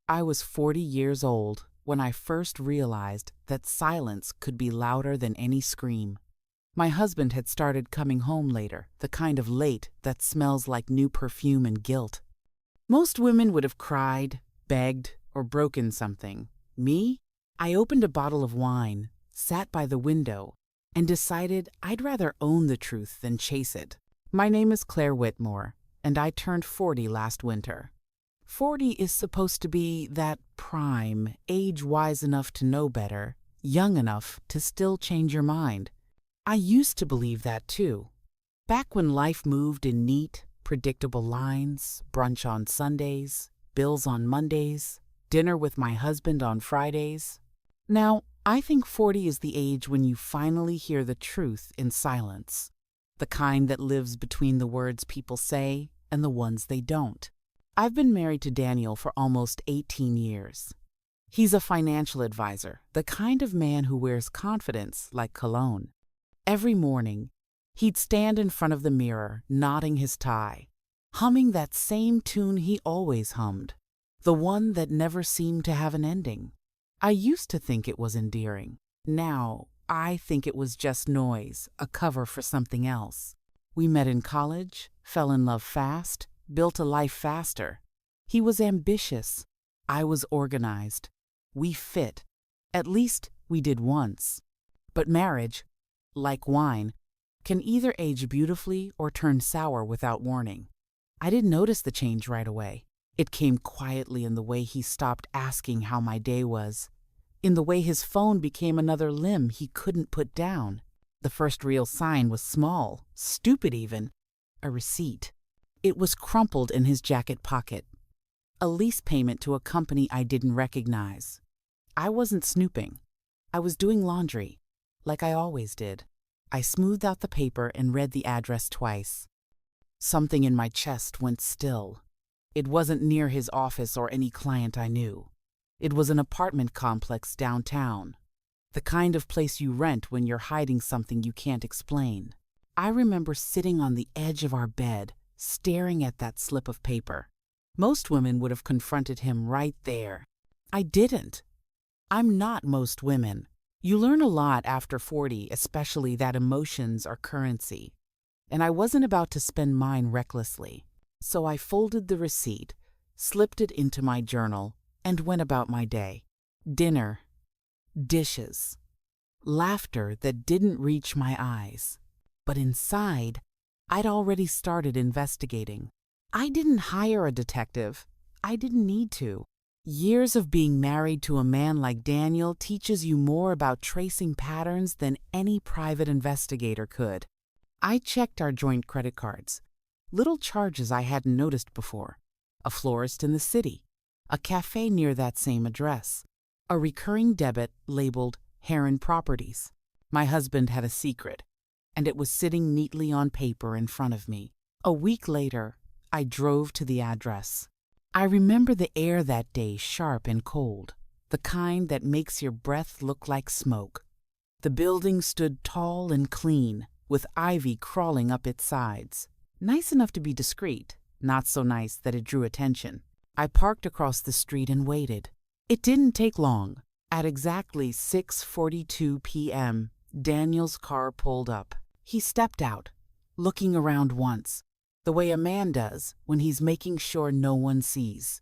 I was 40 years old when I first realized that silence could be louder than any scream. My husband had started coming home later, the kind of late that smells like new perfume and guilt. Most women would have cried, begged, or broken something. Me? I opened a bottle of wine, sat by the window, and decided I'd rather own the truth than chase it. My name is Claire Whitmore, and I turned 40 last winter. 40 is supposed to be that prime, age wise enough to know better, young enough to still change your mind. I used to believe that too. Back when life moved in neat, predictable lines, brunch on Sundays, bills on Mondays, dinner with my husband on Fridays. Now, I think 40 is the age when you finally hear the truth in silence, the kind that lives between the words people say and the ones they don't. I've been married to Daniel for almost 18 years. He's a financial advisor, the kind of man who wears confidence like cologne. Every morning, he'd stand in front of the mirror, knotting his tie, humming that same tune he always hummed, the one that never seemed to have an ending. I used to think it was endearing. Now, I think it was just noise, a cover for something else. We met in college, fell in love fast, built a life faster. He was ambitious. I was organized. We fit. At least we did once. But marriage, like wine, can either age beautifully or turn sour without warning. I didn't notice the change right away. It came quietly in the way he stopped asking how my day was, in the way his phone became another limb he couldn't put down. The first real sign was small, stupid even, a receipt. It was crumpled in his jacket pocket. A lease payment to a company I didn't recognize. I wasn't snooping. I was doing laundry, like I always did. I smoothed out the paper and read the address twice. Something in my chest went still. It wasn't near his office or any client I knew. It was an apartment complex downtown, the kind of place you rent when you're hiding something you can't explain. I remember sitting on the edge of our bed, staring at that slip of paper. Most women would have confronted him right there. I didn't. I'm not most women. You learn a lot after 40, especially that emotions are currency. And I wasn't about to spend mine recklessly. So I folded the receipt, slipped it into my journal, and went about my day. Dinner, dishes, laughter that didn't reach my eyes. But inside, I'd already started investigating. I didn't hire a detective. I didn't need to. Years of being married to a man like Daniel teaches you more about tracing patterns than any private investigator could. I checked our joint credit cards. Little charges I hadn't noticed before. A florist in the city. A cafe near that same address. A recurring debit labeled Heron Properties. My husband had a secret, and it was sitting neatly on paper in front of me. A week later, I drove to the address. I remember the air that day sharp and cold, the kind that makes your breath look like smoke. The building stood tall and clean, with ivy crawling up its sides. Nice enough to be discreet, not so nice that it drew attention. I parked across the street and waited. It didn't take long. At exactly 6:42 p.m., Daniel's car pulled up. He stepped out, looking around once, the way a man does when he's making sure no one sees.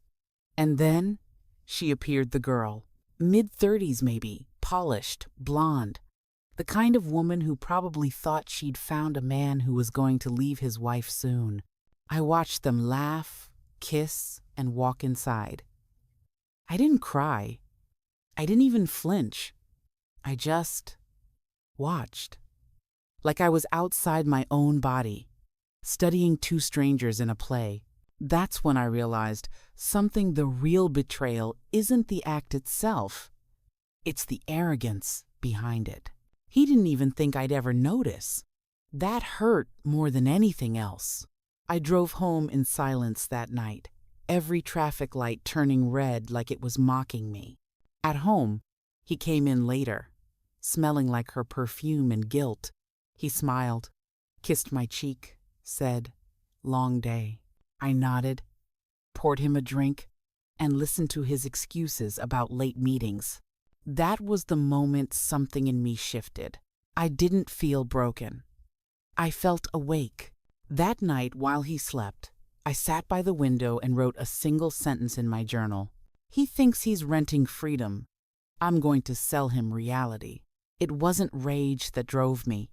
And then she appeared, the girl, mid-30s maybe, polished, blonde, the kind of woman who probably thought she'd found a man who was going to leave his wife soon. I watched them laugh, kiss, and walk inside. I didn't cry. I didn't even flinch. I just watched, like I was outside my own body, studying two strangers in a play. That's when I realized something. The real betrayal isn't the act itself. It's the arrogance behind it. He didn't even think I'd ever notice. That hurt more than anything else. I drove home in silence that night, every traffic light turning red like it was mocking me. At home, he came in later, smelling like her perfume and guilt. He smiled, kissed my cheek, said, "Long day." I nodded, poured him a drink, and listen to his excuses about late meetings. That was the moment something in me shifted. I didn't feel broken. I felt awake. That night, while he slept, I sat by the window and wrote a single sentence in my journal. He thinks he's renting freedom. I'm going to sell him reality. It wasn't rage that drove me.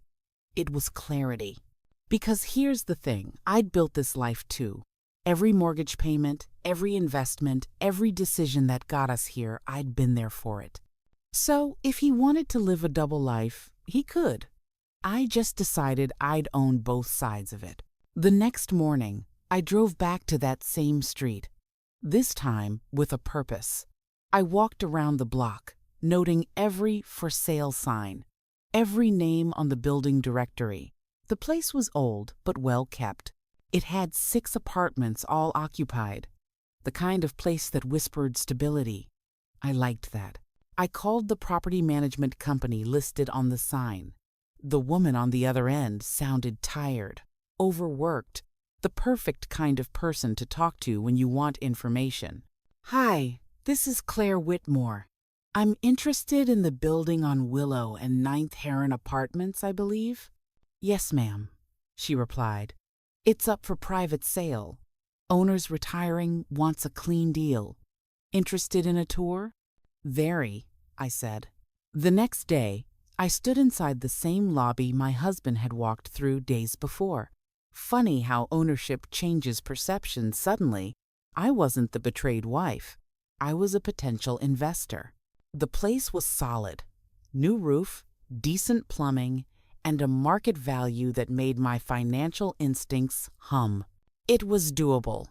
It was clarity. Because here's the thing, I'd built this life too. Every mortgage payment, every investment, every decision that got us here, I'd been there for it. So if he wanted to live a double life, he could. I just decided I'd own both sides of it. The next morning, I drove back to that same street, this time with a purpose. I walked around the block, noting every for sale sign, every name on the building directory. The place was old but well kept. It had 6 apartments all occupied, the kind of place that whispered stability. I liked that. I called the property management company listed on the sign. The woman on the other end sounded tired, overworked, the perfect kind of person to talk to when you want information. "Hi, this is Claire Whitmore. I'm interested in the building on Willow and 9th Heron Apartments, I believe." "Yes, ma'am," she replied. "It's up for private sale. Owner's retiring, wants a clean deal. Interested in a tour?" "Very," I said. The next day, I stood inside the same lobby my husband had walked through days before. Funny how ownership changes perception suddenly. I wasn't the betrayed wife. I was a potential investor. The place was solid. New roof, decent plumbing, and a market value that made my financial instincts hum. It was doable.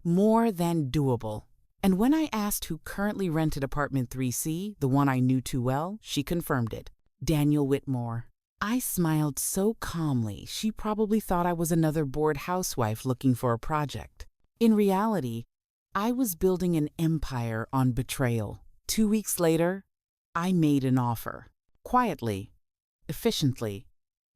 More than doable. And when I asked who currently rented apartment 3C, the one I knew too well, she confirmed it. Daniel Whitmore. I smiled so calmly, she probably thought I was another bored housewife looking for a project. In reality, I was building an empire on betrayal. 2 weeks later, I made an offer. Quietly, efficiently,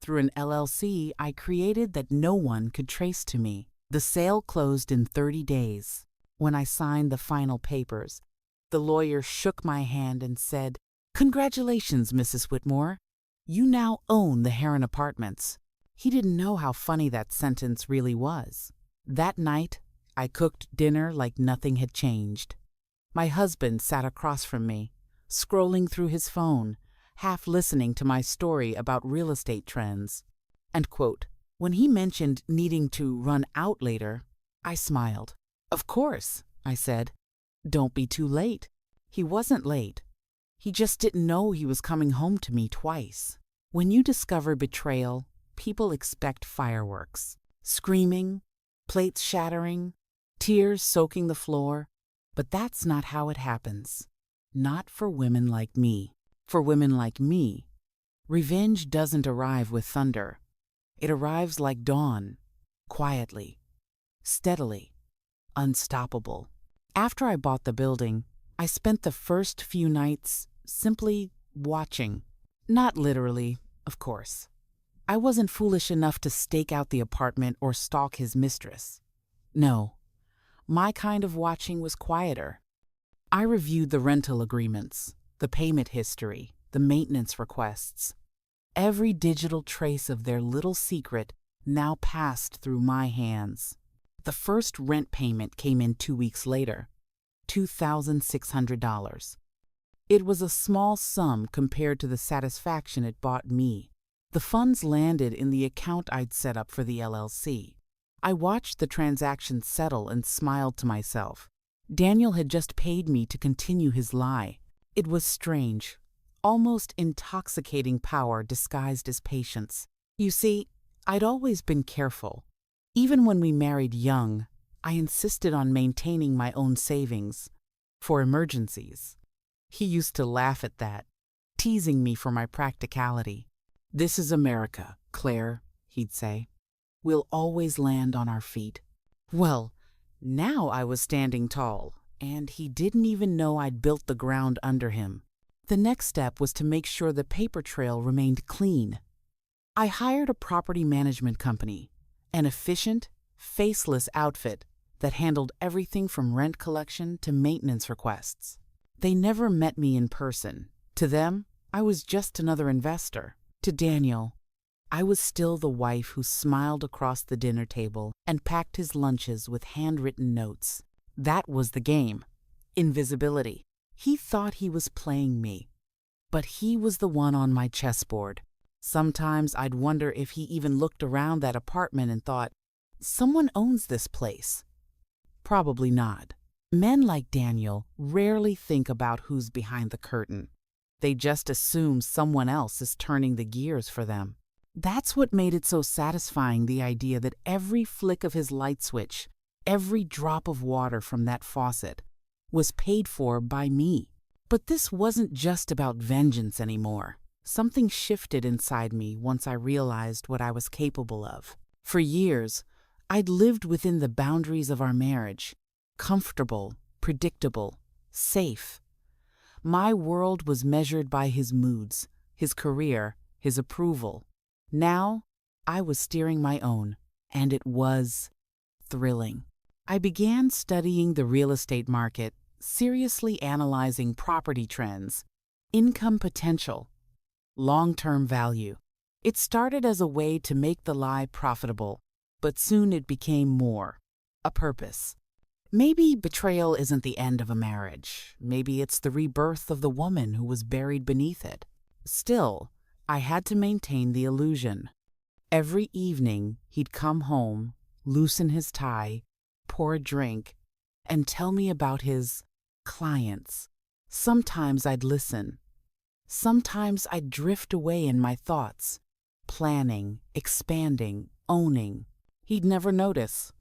through an LLC I created that no one could trace to me. The sale closed in 30 days. When I signed the final papers, the lawyer shook my hand and said, "Congratulations, Mrs. Whitmore. You now own the Heron Apartments." He didn't know how funny that sentence really was. That night, I cooked dinner like nothing had changed. My husband sat across from me, scrolling through his phone, half listening to my story about real estate trends. And quote, when he mentioned needing to run out later, I smiled. "Of course," I said. "Don't be too late." He wasn't late. He just didn't know he was coming home to me twice. When you discover betrayal, people expect fireworks. Screaming, plates shattering, tears soaking the floor. But that's not how it happens. Not for women like me. For women like me, revenge doesn't arrive with thunder. It arrives like dawn, quietly, steadily, unstoppable. After I bought the building, I spent the first few nights simply watching. Not literally, of course. I wasn't foolish enough to stake out the apartment or stalk his mistress. No, my kind of watching was quieter. I reviewed the rental agreements, the payment history, the maintenance requests. Every digital trace of their little secret now passed through my hands. The first rent payment came in 2 weeks later, $2,600. It was a small sum compared to the satisfaction it bought me. The funds landed in the account I'd set up for the LLC. I watched the transaction settle and smiled to myself. Daniel had just paid me to continue his lie. It was strange, almost intoxicating power disguised as patience. You see, I'd always been careful. Even when we married young, I insisted on maintaining my own savings for emergencies. He used to laugh at that, teasing me for my practicality. "This is America, Claire," he'd say. "We'll always land on our feet." Well, now I was standing tall, and he didn't even know I'd built the ground under him. The next step was to make sure the paper trail remained clean. I hired a property management company, an efficient, faceless outfit that handled everything from rent collection to maintenance requests. They never met me in person. To them, I was just another investor. To Daniel, I was still the wife who smiled across the dinner table and packed his lunches with handwritten notes. That was the game. Invisibility. He thought he was playing me, but he was the one on my chessboard. Sometimes I'd wonder if he even looked around that apartment and thought, someone owns this place. Probably not. Men like Daniel rarely think about who's behind the curtain. They just assume someone else is turning the gears for them. That's what made it so satisfying, the idea that every flick of his light switch, every drop of water from that faucet, was paid for by me. But this wasn't just about vengeance anymore. Something shifted inside me once I realized what I was capable of. For years, I'd lived within the boundaries of our marriage, comfortable, predictable, safe. My world was measured by his moods, his career, his approval. Now, I was steering my own, and it was thrilling. I began studying the real estate market, seriously analyzing property trends, income potential, long-term value. It started as a way to make the lie profitable, but soon it became more, a purpose. Maybe betrayal isn't the end of a marriage. Maybe it's the rebirth of the woman who was buried beneath it. Still, I had to maintain the illusion. Every evening, he'd come home, loosen his tie, pour a drink, and tell me about his clients. Sometimes I'd listen. Sometimes I'd drift away in my thoughts, planning, expanding, owning. He'd never notice.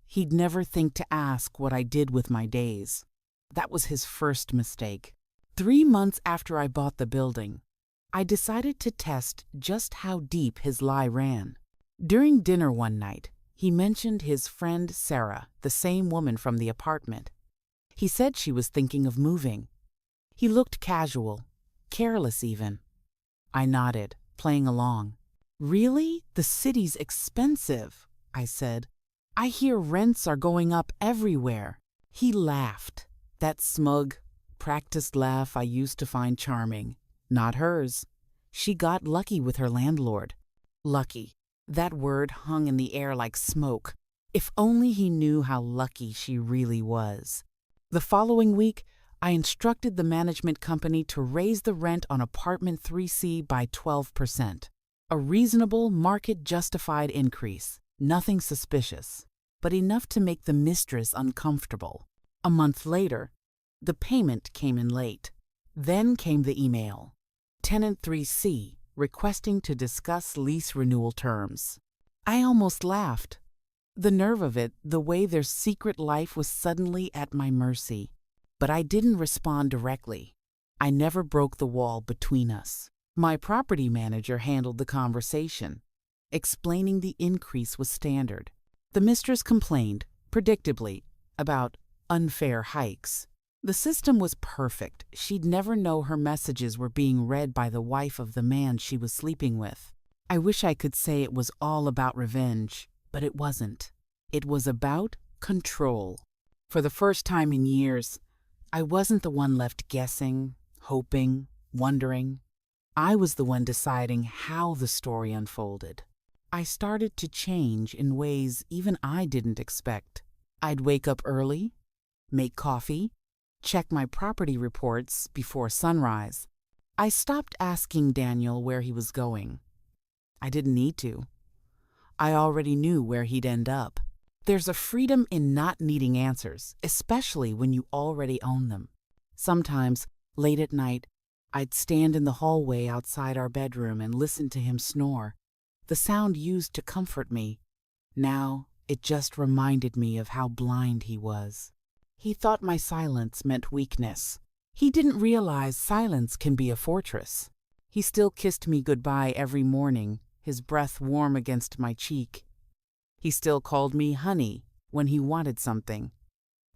He'd never think to ask what I did with my days. That was his first mistake. 3 months after I bought the building, I decided to test just how deep his lie ran. During dinner one night, he mentioned his friend Sarah, the same woman from the apartment. He said she was thinking of moving. He looked casual, careless even. I nodded, playing along. Really? The city's expensive, I said. I hear rents are going up everywhere. He laughed, that smug, practiced laugh I used to find charming. Not hers. She got lucky with her landlord. Lucky. That word hung in the air like smoke. If only he knew how lucky she really was. The following week, I instructed the management company to raise the rent on apartment 3C by 12%. A reasonable, market-justified increase. Nothing suspicious, but enough to make the mistress uncomfortable. A month later, the payment came in late. Then came the email. Tenant 3C requesting to discuss lease renewal terms. I almost laughed. The nerve of it, the way their secret life was suddenly at my mercy. But I didn't respond directly. I never broke the wall between us. My property manager handled the conversation, explaining the increase was standard. The mistress complained, predictably, about unfair hikes. The system was perfect. She'd never know her messages were being read by the wife of the man she was sleeping with. I wish I could say it was all about revenge, but it wasn't. It was about control. For the first time in years, I wasn't the one left guessing, hoping, wondering. I was the one deciding how the story unfolded. I started to change in ways even I didn't expect. I'd wake up early, make coffee, check my property reports before sunrise. I stopped asking Daniel where he was going. I didn't need to. I already knew where he'd end up. There's a freedom in not needing answers, especially when you already own them. Sometimes, late at night, I'd stand in the hallway outside our bedroom and listen to him snore. The sound used to comfort me. Now, it just reminded me of how blind he was. He thought my silence meant weakness. He didn't realize silence can be a fortress. He still kissed me goodbye every morning, his breath warm against my cheek. He still called me honey when he wanted something.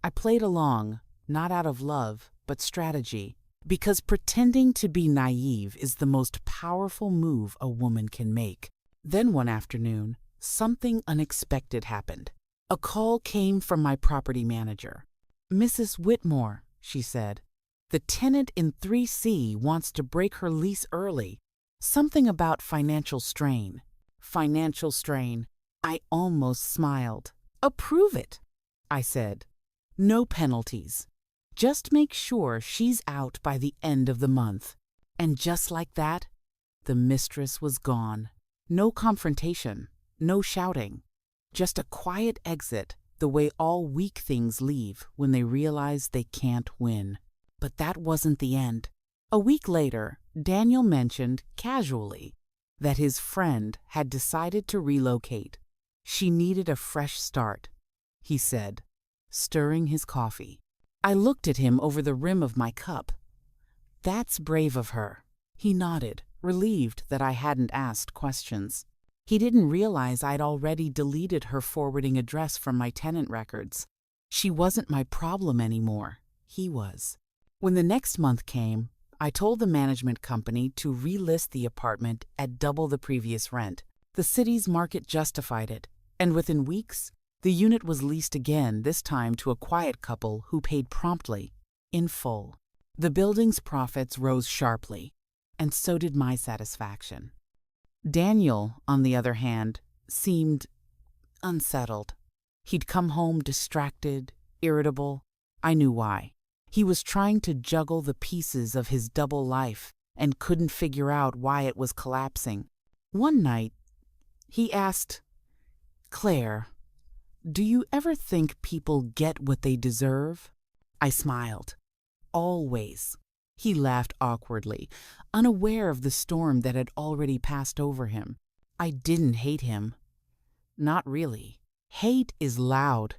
I played along, not out of love, but strategy, because pretending to be naive is the most powerful move a woman can make. Then one afternoon, something unexpected happened. A call came from my property manager. "Mrs. Whitmore," she said, "the tenant in 3C wants to break her lease early. Something about financial strain." Financial strain. I almost smiled. "Approve it," I said. "No penalties. Just make sure she's out by the end of the month." And just like that, the mistress was gone. No confrontation, no shouting. Just a quiet exit, the way all weak things leave when they realize they can't win. But that wasn't the end. A week later, Daniel mentioned, casually, that his friend had decided to relocate. She needed a fresh start, he said, stirring his coffee. I looked at him over the rim of my cup. "That's brave of her." He nodded, relieved that I hadn't asked questions. He didn't realize I'd already deleted her forwarding address from my tenant records. She wasn't my problem anymore. He was. When the next month came, I told the management company to relist the apartment at double the previous rent. The city's market justified it, and within weeks, the unit was leased again, this time to a quiet couple who paid promptly, in full. The building's profits rose sharply, and so did my satisfaction. Daniel, on the other hand, seemed unsettled. He'd come home distracted, irritable. I knew why. He was trying to juggle the pieces of his double life and couldn't figure out why it was collapsing. One night, he asked, "Claire, do you ever think people get what they deserve?" I smiled. "Always." He laughed awkwardly, unaware of the storm that had already passed over him. I didn't hate him. Not really. Hate is loud.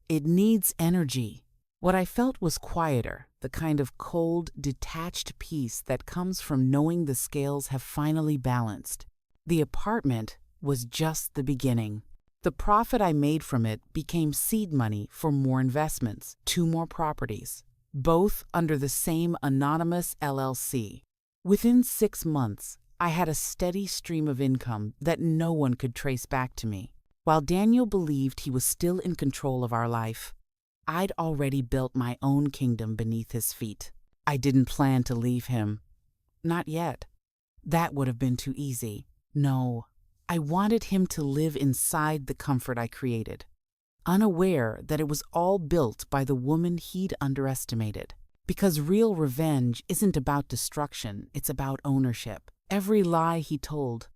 It needs energy. What I felt was quieter, the kind of cold, detached peace that comes from knowing the scales have finally balanced. The apartment was just the beginning. The profit I made from it became seed money for more investments, 2 more properties, both under the same anonymous LLC. Within 6 months, I had a steady stream of income that no one could trace back to me. While Daniel believed he was still in control of our life, I'd already built my own kingdom beneath his feet. I didn't plan to leave him. Not yet. That would have been too easy. No, I wanted him to live inside the comfort I created, unaware that it was all built by the woman he'd underestimated. Because real revenge isn't about destruction, it's about ownership. Every lie he told,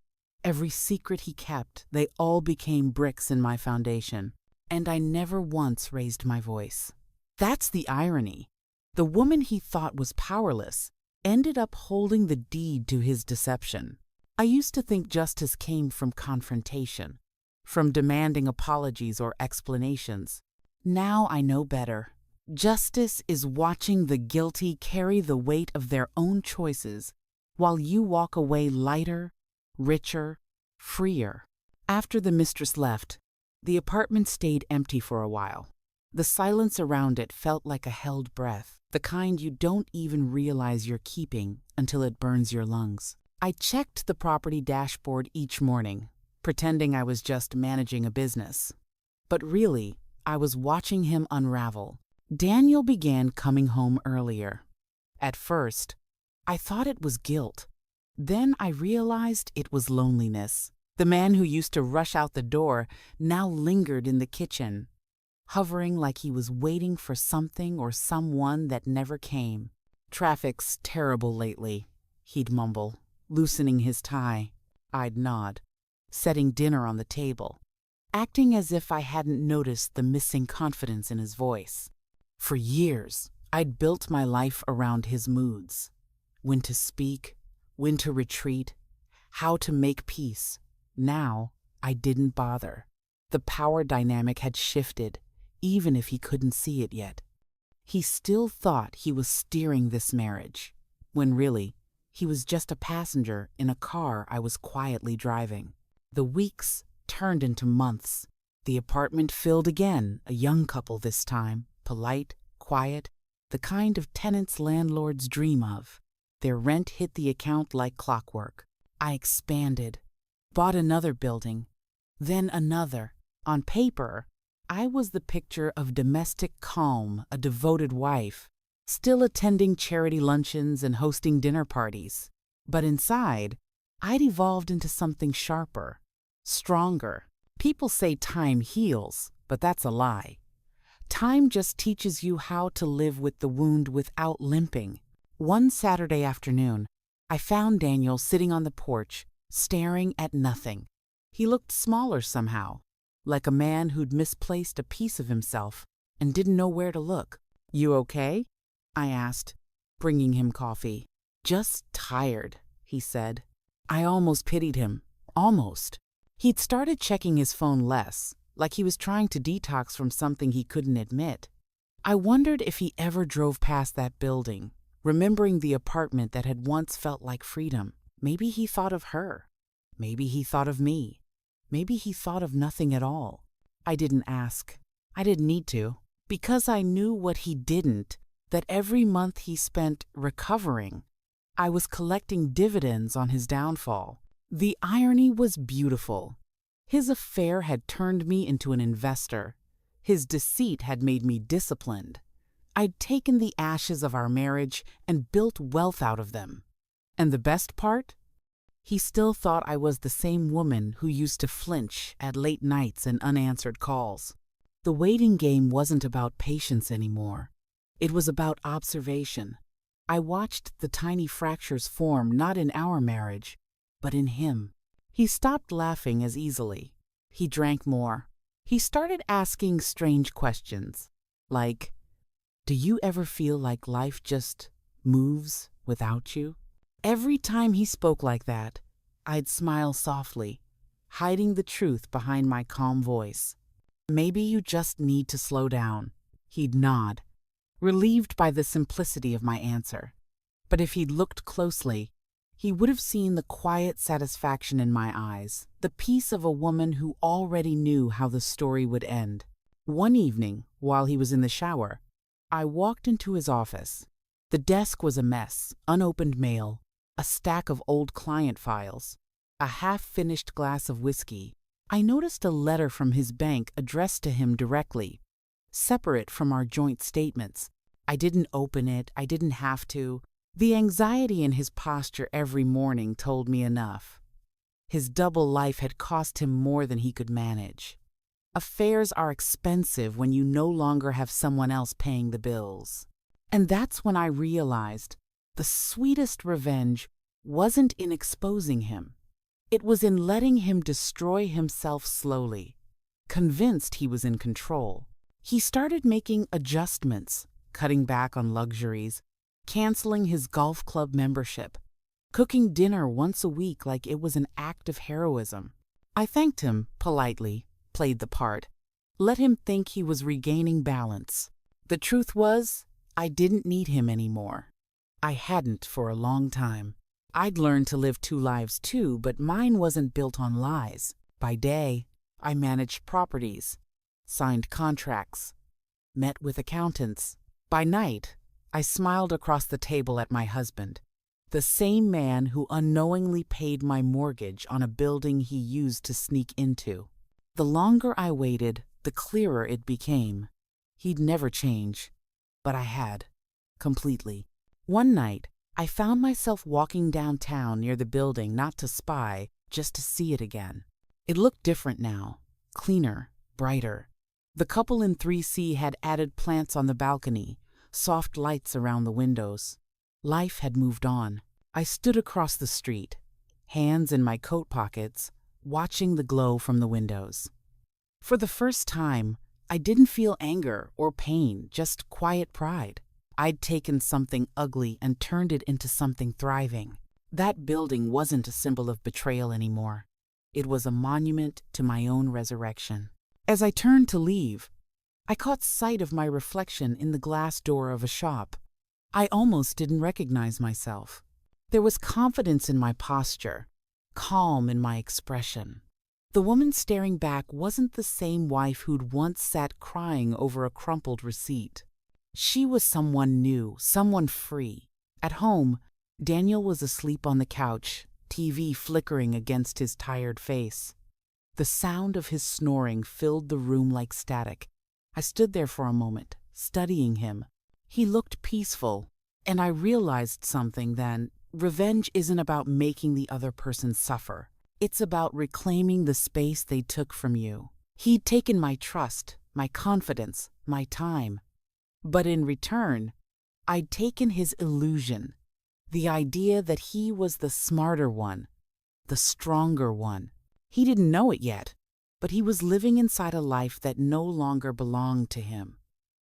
every secret he kept, they all became bricks in my foundation. And I never once raised my voice. That's the irony. The woman he thought was powerless ended up holding the deed to his deception. I used to think justice came from confrontation, from demanding apologies or explanations. Now I know better. Justice is watching the guilty carry the weight of their own choices while you walk away lighter, richer, freer. After the mistress left, the apartment stayed empty for a while. The silence around it felt like a held breath, the kind you don't even realize you're keeping until it burns your lungs. I checked the property dashboard each morning, pretending I was just managing a business. But really, I was watching him unravel. Daniel began coming home earlier. At first, I thought it was guilt. Then I realized it was loneliness. The man who used to rush out the door now lingered in the kitchen, hovering like he was waiting for something or someone that never came. "Traffic's terrible lately," he'd mumble, loosening his tie. I'd nod, setting dinner on the table, acting as if I hadn't noticed the missing confidence in his voice. For years, I'd built my life around his moods. When to speak, when to retreat, how to make peace. Now, I didn't bother. The power dynamic had shifted, even if he couldn't see it yet. He still thought he was steering this marriage, when really, he was just a passenger in a car I was quietly driving. The weeks turned into months. The apartment filled again, a young couple this time, polite, quiet, the kind of tenants landlords dream of. Their rent hit the account like clockwork. I expanded. Bought another building, then another. On paper, I was the picture of domestic calm, a devoted wife, still attending charity luncheons and hosting dinner parties. But inside, I'd evolved into something sharper, stronger. People say time heals, but that's a lie. Time just teaches you how to live with the wound without limping. One Saturday afternoon, I found Daniel sitting on the porch, staring at nothing. He looked smaller somehow, like a man who'd misplaced a piece of himself and didn't know where to look. "You okay?" I asked, bringing him coffee. "Just tired," he said. I almost pitied him. Almost. He'd started checking his phone less, like he was trying to detox from something he couldn't admit. I wondered if he ever drove past that building, remembering the apartment that had once felt like freedom. Maybe he thought of her. Maybe he thought of me. Maybe he thought of nothing at all. I didn't ask. I didn't need to. Because I knew what he didn't, that every month he spent recovering, I was collecting dividends on his downfall. The irony was beautiful. His affair had turned me into an investor. His deceit had made me disciplined. I'd taken the ashes of our marriage and built wealth out of them. And the best part? He still thought I was the same woman who used to flinch at late nights and unanswered calls. The waiting game wasn't about patience anymore. It was about observation. I watched the tiny fractures form not in our marriage, but in him. He stopped laughing as easily. He drank more. He started asking strange questions, like, "Do you ever feel like life just moves without you?" Every time he spoke like that, I'd smile softly, hiding the truth behind my calm voice. "Maybe you just need to slow down." He'd nod, relieved by the simplicity of my answer. But if he'd looked closely, he would have seen the quiet satisfaction in my eyes, the peace of a woman who already knew how the story would end. One evening, while he was in the shower, I walked into his office. The desk was a mess, unopened mail, a stack of old client files, a half-finished glass of whiskey. I noticed a letter from his bank addressed to him directly, separate from our joint statements. I didn't open it. I didn't have to. The anxiety in his posture every morning told me enough. His double life had cost him more than he could manage. Affairs are expensive when you no longer have someone else paying the bills. And that's when I realized the sweetest revenge wasn't in exposing him. It was in letting him destroy himself slowly, convinced he was in control. He started making adjustments, cutting back on luxuries, canceling his golf club membership, cooking dinner once a week like it was an act of heroism. I thanked him politely, played the part, let him think he was regaining balance. The truth was, I didn't need him anymore. I hadn't for a long time. I'd learned to live two lives too, but mine wasn't built on lies. By day, I managed properties, signed contracts, met with accountants. By night, I smiled across the table at my husband, the same man who unknowingly paid my mortgage on a building he used to sneak into. The longer I waited, the clearer it became. He'd never change, but I had, completely. One night, I found myself walking downtown near the building not to spy, just to see it again. It looked different now, cleaner, brighter. The couple in 3C had added plants on the balcony, soft lights around the windows. Life had moved on. I stood across the street, hands in my coat pockets, watching the glow from the windows. For the first time, I didn't feel anger or pain, just quiet pride. I'd taken something ugly and turned it into something thriving. That building wasn't a symbol of betrayal anymore. It was a monument to my own resurrection. As I turned to leave, I caught sight of my reflection in the glass door of a shop. I almost didn't recognize myself. There was confidence in my posture, calm in my expression. The woman staring back wasn't the same wife who'd once sat crying over a crumpled receipt. She was someone new, someone free. At home, Daniel was asleep on the couch, TV flickering against his tired face. The sound of his snoring filled the room like static. I stood there for a moment, studying him. He looked peaceful, and I realized something then. Revenge isn't about making the other person suffer. It's about reclaiming the space they took from you. He'd taken my trust, my confidence, my time. But in return, I'd taken his illusion, the idea that he was the smarter one, the stronger one. He didn't know it yet, but he was living inside a life that no longer belonged to him.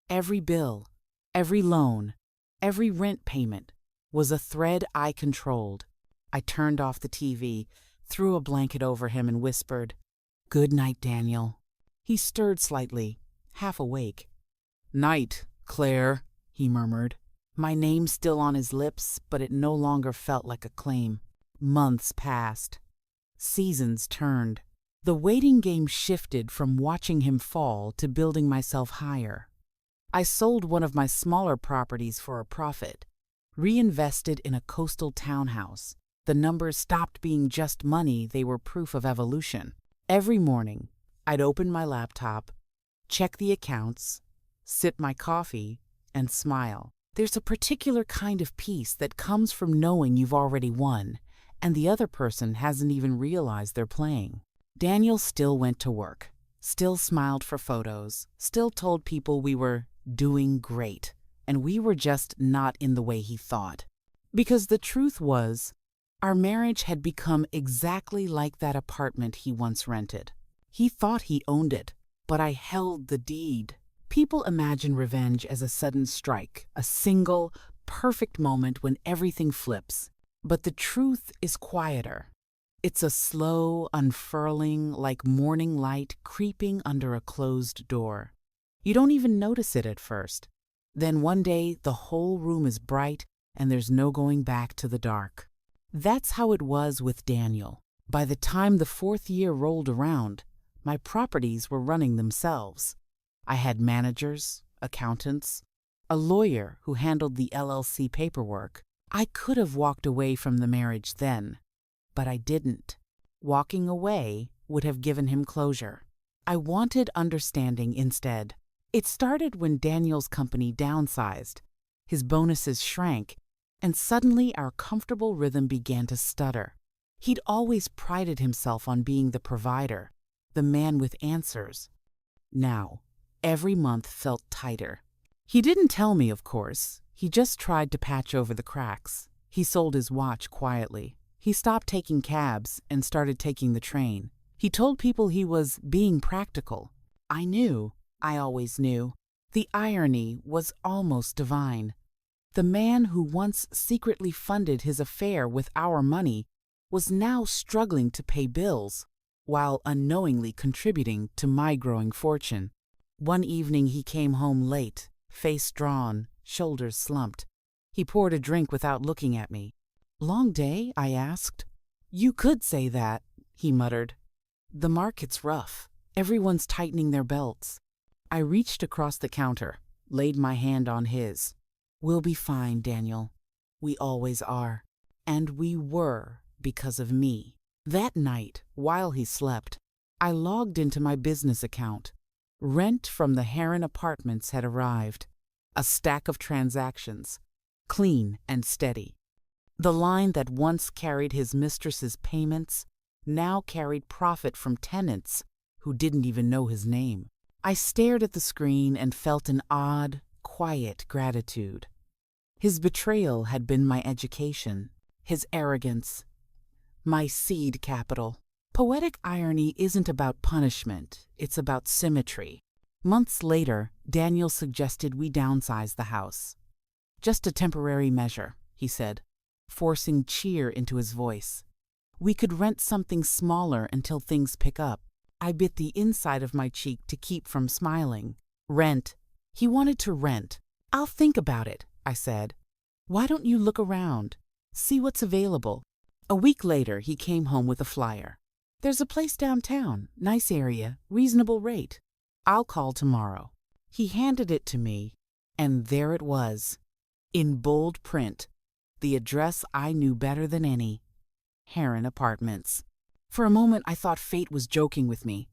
Every bill, every loan, every rent payment was a thread I controlled. I turned off the TV, threw a blanket over him, and whispered, "Good night, Daniel." He stirred slightly, half awake. "Night, Claire," he murmured. My name still on his lips, but it no longer felt like a claim. Months passed. Seasons turned. The waiting game shifted from watching him fall to building myself higher. I sold one of my smaller properties for a profit, reinvested in a coastal townhouse. The numbers stopped being just money, they were proof of evolution. Every morning, I'd open my laptop, check the accounts, sip my coffee, and smile. There's a particular kind of peace that comes from knowing you've already won, and the other person hasn't even realized they're playing. Daniel still went to work, still smiled for photos, still told people we were doing great, and we were just not in the way he thought. Because the truth was, our marriage had become exactly like that apartment he once rented. He thought he owned it, but I held the deed. People imagine revenge as a sudden strike, a single, perfect moment when everything flips. But the truth is quieter. It's a slow unfurling, like morning light creeping under a closed door. You don't even notice it at first. Then one day, the whole room is bright and there's no going back to the dark. That's how it was with Daniel. By the time the 4th year rolled around, my properties were running themselves. I had managers, accountants, a lawyer who handled the LLC paperwork. I could have walked away from the marriage then, but I didn't. Walking away would have given him closure. I wanted understanding instead. It started when Daniel's company downsized. His bonuses shrank, and suddenly our comfortable rhythm began to stutter. He'd always prided himself on being the provider, the man with answers. Now, every month felt tighter. He didn't tell me, of course. He just tried to patch over the cracks. He sold his watch quietly. He stopped taking cabs and started taking the train. He told people he was being practical. I knew. I always knew. The irony was almost divine. The man who once secretly funded his affair with our money was now struggling to pay bills, while unknowingly contributing to my growing fortune. One evening he came home late, face drawn, shoulders slumped. He poured a drink without looking at me. "Long day?" I asked. "You could say that," he muttered. "The market's rough. Everyone's tightening their belts." I reached across the counter, laid my hand on his. "We'll be fine, Daniel. We always are. And we were because of me." That night, while he slept, I logged into my business account. Rent from the Heron Apartments had arrived. A stack of transactions, clean and steady. The line that once carried his mistress's payments now carried profit from tenants who didn't even know his name. I stared at the screen and felt an odd, quiet gratitude. His betrayal had been my education, his arrogance, my seed capital. Poetic irony isn't about punishment, it's about symmetry. Months later, Daniel suggested we downsize the house. "Just a temporary measure," he said, forcing cheer into his voice. "We could rent something smaller until things pick up." I bit the inside of my cheek to keep from smiling. Rent. He wanted to rent. "I'll think about it," I said. "Why don't you look around? See what's available." A week later, he came home with a flyer. "There's a place downtown, nice area, reasonable rate. I'll call tomorrow." He handed it to me, and there it was, in bold print, the address I knew better than any: Heron Apartments. For a moment, I thought fate was joking with me,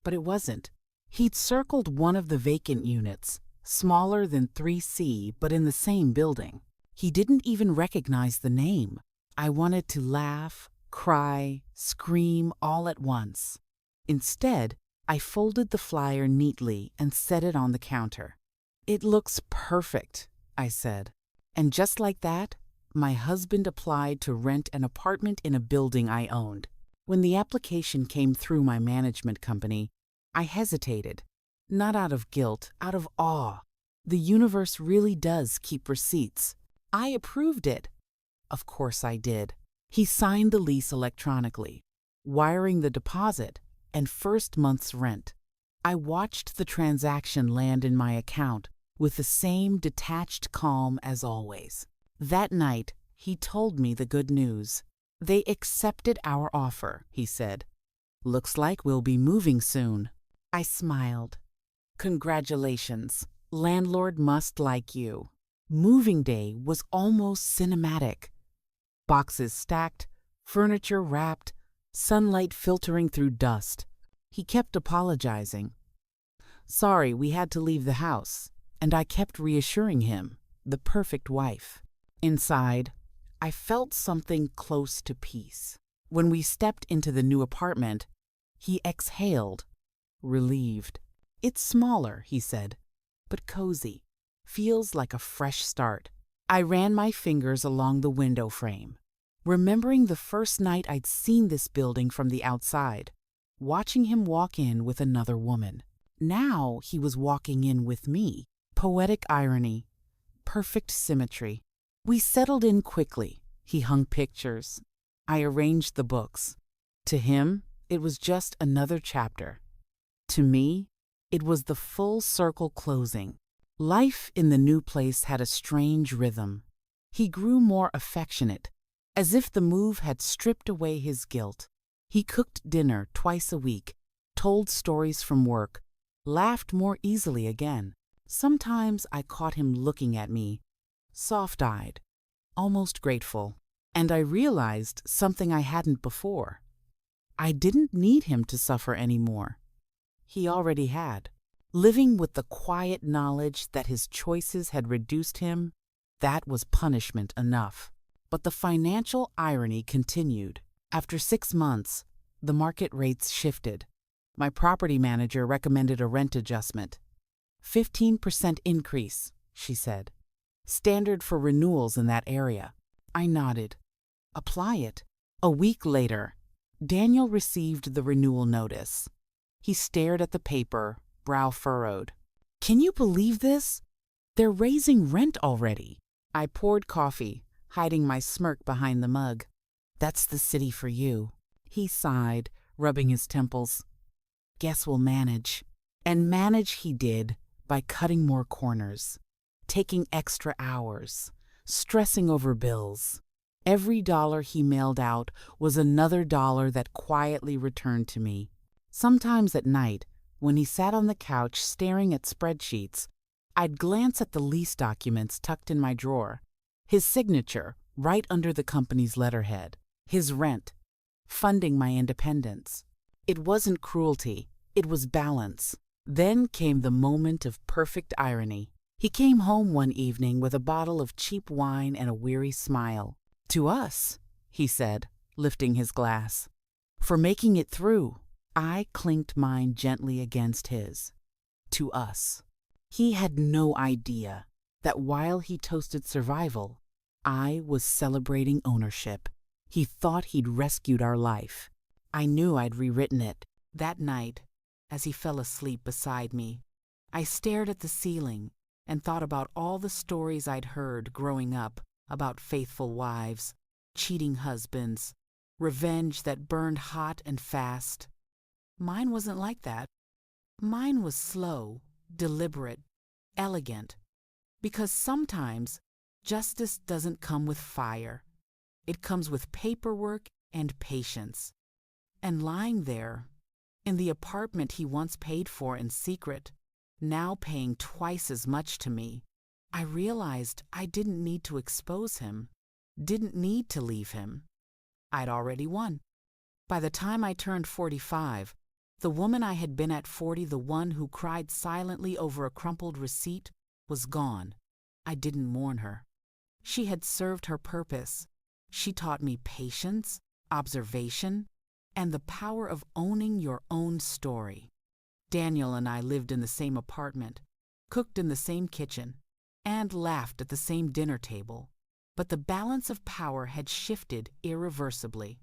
but it wasn't. He'd circled one of the vacant units, smaller than 3C, but in the same building. He didn't even recognize the name. I wanted to laugh, cry, scream all at once. Instead, I folded the flyer neatly and set it on the counter. "It looks perfect," I said. And just like that, my husband applied to rent an apartment in a building I owned. When the application came through my management company, I hesitated. Not out of guilt, out of awe. The universe really does keep receipts. I approved it. Of course I did. He signed the lease electronically, wiring the deposit and first month's rent. I watched the transaction land in my account with the same detached calm as always. That night, he told me the good news. "They accepted our offer," he said. "Looks like we'll be moving soon." I smiled. "Congratulations. Landlord must like you." Moving day was almost cinematic. Boxes stacked, furniture wrapped, sunlight filtering through dust. He kept apologizing. Sorry, we had to leave the house, and I kept reassuring him, the perfect wife. Inside, I felt something close to peace. When we stepped into the new apartment, he exhaled, relieved. "It's smaller," he said, "but cozy. Feels like a fresh start." I ran my fingers along the window frame, remembering the first night I'd seen this building from the outside, watching him walk in with another woman. Now he was walking in with me. Poetic irony, perfect symmetry. We settled in quickly. He hung pictures. I arranged the books. To him, it was just another chapter. To me, it was the full circle closing. Life in the new place had a strange rhythm. He grew more affectionate, as if the move had stripped away his guilt. He cooked dinner twice a week, told stories from work, laughed more easily again. Sometimes I caught him looking at me, soft-eyed, almost grateful, and I realized something I hadn't before. I didn't need him to suffer anymore. He already had. Living with the quiet knowledge that his choices had reduced him, that was punishment enough. But the financial irony continued. After 6 months, the market rates shifted. My property manager recommended a rent adjustment. 15% increase, she said. Standard for renewals in that area. I nodded. Apply it. A week later, Daniel received the renewal notice. He stared at the paper, brow furrowed. "Can you believe this? They're raising rent already." I poured coffee, hiding my smirk behind the mug. "That's the city for you." He sighed, rubbing his temples. "Guess we'll manage." And manage he did by cutting more corners, taking extra hours, stressing over bills. Every dollar he mailed out was another dollar that quietly returned to me. Sometimes at night, when he sat on the couch staring at spreadsheets, I'd glance at the lease documents tucked in my drawer, his signature right under the company's letterhead, his rent, funding my independence. It wasn't cruelty, it was balance. Then came the moment of perfect irony. He came home one evening with a bottle of cheap wine and a weary smile. "To us," he said, lifting his glass. "For making it through." I clinked mine gently against his. To us. He had no idea that while he toasted survival, I was celebrating ownership. He thought he'd rescued our life. I knew I'd rewritten it. That night, as he fell asleep beside me, I stared at the ceiling and thought about all the stories I'd heard growing up about faithful wives, cheating husbands, revenge that burned hot and fast. Mine wasn't like that. Mine was slow, deliberate, elegant, because sometimes justice doesn't come with fire. It comes with paperwork and patience. And lying there, in the apartment he once paid for in secret, now paying twice as much to me, I realized I didn't need to expose him, didn't need to leave him. I'd already won. By the time I turned 45, the woman I had been at 40, the one who cried silently over a crumpled receipt, was gone. I didn't mourn her. She had served her purpose. She taught me patience, observation, and the power of owning your own story. Daniel and I lived in the same apartment, cooked in the same kitchen, and laughed at the same dinner table. But the balance of power had shifted irreversibly.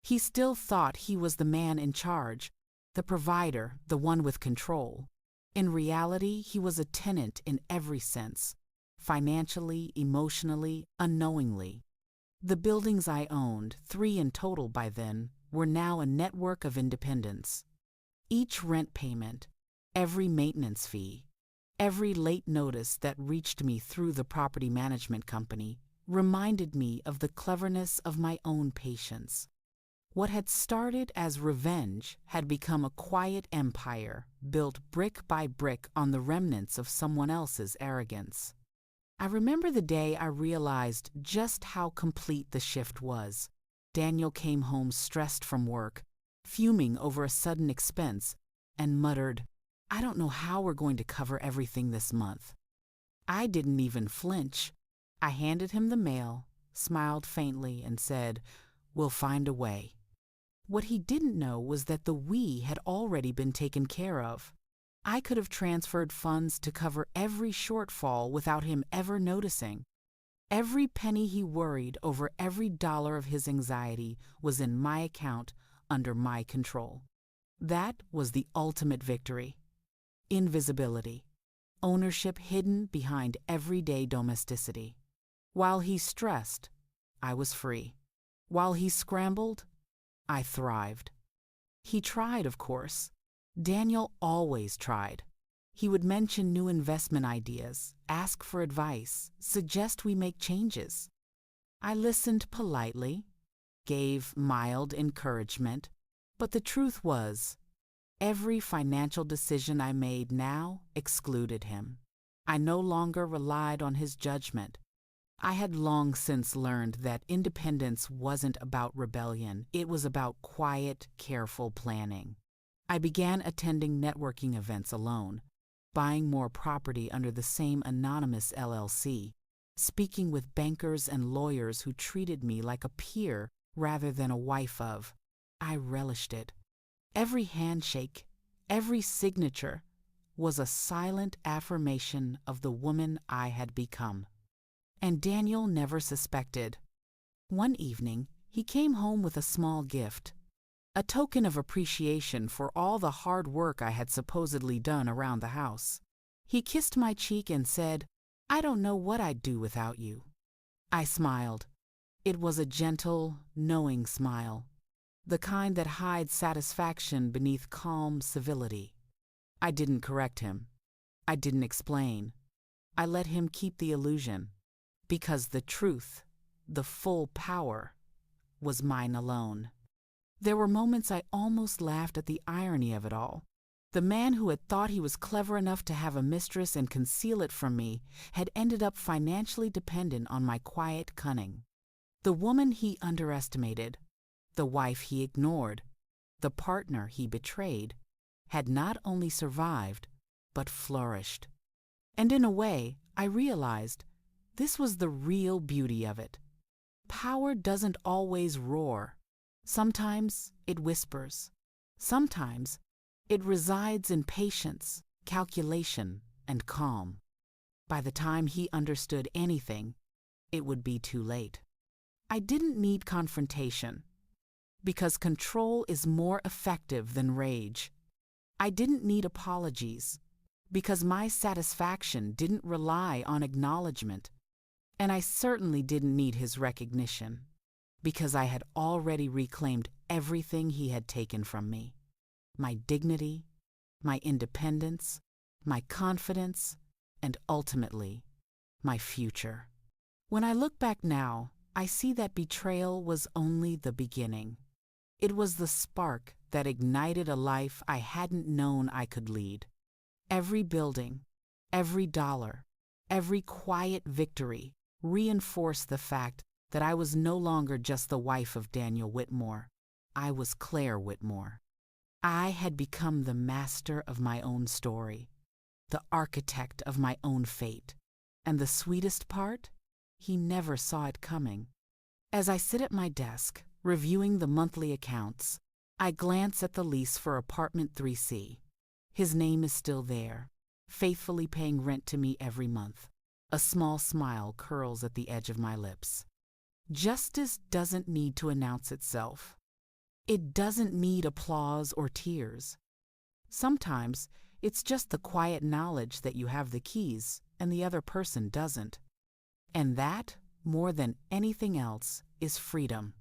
He still thought he was the man in charge, the provider, the one with control. In reality, he was a tenant in every sense, financially, emotionally, unknowingly. The buildings I owned, 3 in total by then, were now a network of independence. Each rent payment, every maintenance fee, every late notice that reached me through the property management company reminded me of the cleverness of my own patience. What had started as revenge had become a quiet empire built brick by brick on the remnants of someone else's arrogance. I remember the day I realized just how complete the shift was. Daniel came home stressed from work, fuming over a sudden expense, and muttered, "I don't know how we're going to cover everything this month." I didn't even flinch. I handed him the mail, smiled faintly, and said, "We'll find a way." What he didn't know was that the "we" had already been taken care of. I could have transferred funds to cover every shortfall without him ever noticing. Every penny he worried over, every dollar of his anxiety was in my account, under my control. That was the ultimate victory. Invisibility. Ownership hidden behind everyday domesticity. While he stressed, I was free. While he scrambled, I thrived. He tried, of course. Daniel always tried. He would mention new investment ideas, ask for advice, suggest we make changes. I listened politely, gave mild encouragement, but the truth was, every financial decision I made now excluded him. I no longer relied on his judgment. I had long since learned that independence wasn't about rebellion. It was about quiet, careful planning. I began attending networking events alone, buying more property under the same anonymous LLC, speaking with bankers and lawyers who treated me like a peer rather than a wife of. I relished it. Every handshake, every signature was a silent affirmation of the woman I had become. And Daniel never suspected. One evening, he came home with a small gift, a token of appreciation for all the hard work I had supposedly done around the house. He kissed my cheek and said, "I don't know what I'd do without you." I smiled. It was a gentle, knowing smile, the kind that hides satisfaction beneath calm civility. I didn't correct him. I didn't explain. I let him keep the illusion. Because the truth, the full power, was mine alone. There were moments I almost laughed at the irony of it all. The man who had thought he was clever enough to have a mistress and conceal it from me had ended up financially dependent on my quiet cunning. The woman he underestimated, the wife he ignored, the partner he betrayed, had not only survived, but flourished. And in a way, I realized, this was the real beauty of it. Power doesn't always roar. Sometimes it whispers. Sometimes it resides in patience, calculation, and calm. By the time he understood anything, it would be too late. I didn't need confrontation, because control is more effective than rage. I didn't need apologies, because my satisfaction didn't rely on acknowledgement. And I certainly didn't need his recognition, because I had already reclaimed everything he had taken from me. My dignity, my independence, my confidence, and ultimately, my future. When I look back now, I see that betrayal was only the beginning. It was the spark that ignited a life I hadn't known I could lead. Every building, every dollar, every quiet victory reinforced the fact that I was no longer just the wife of Daniel Whitmore. I was Claire Whitmore. I had become the master of my own story, the architect of my own fate. And the sweetest part? He never saw it coming. As I sit at my desk, reviewing the monthly accounts, I glance at the lease for apartment 3C. His name is still there, faithfully paying rent to me every month. A small smile curls at the edge of my lips. Justice doesn't need to announce itself. It doesn't need applause or tears. Sometimes it's just the quiet knowledge that you have the keys and the other person doesn't. And that, more than anything else, is freedom.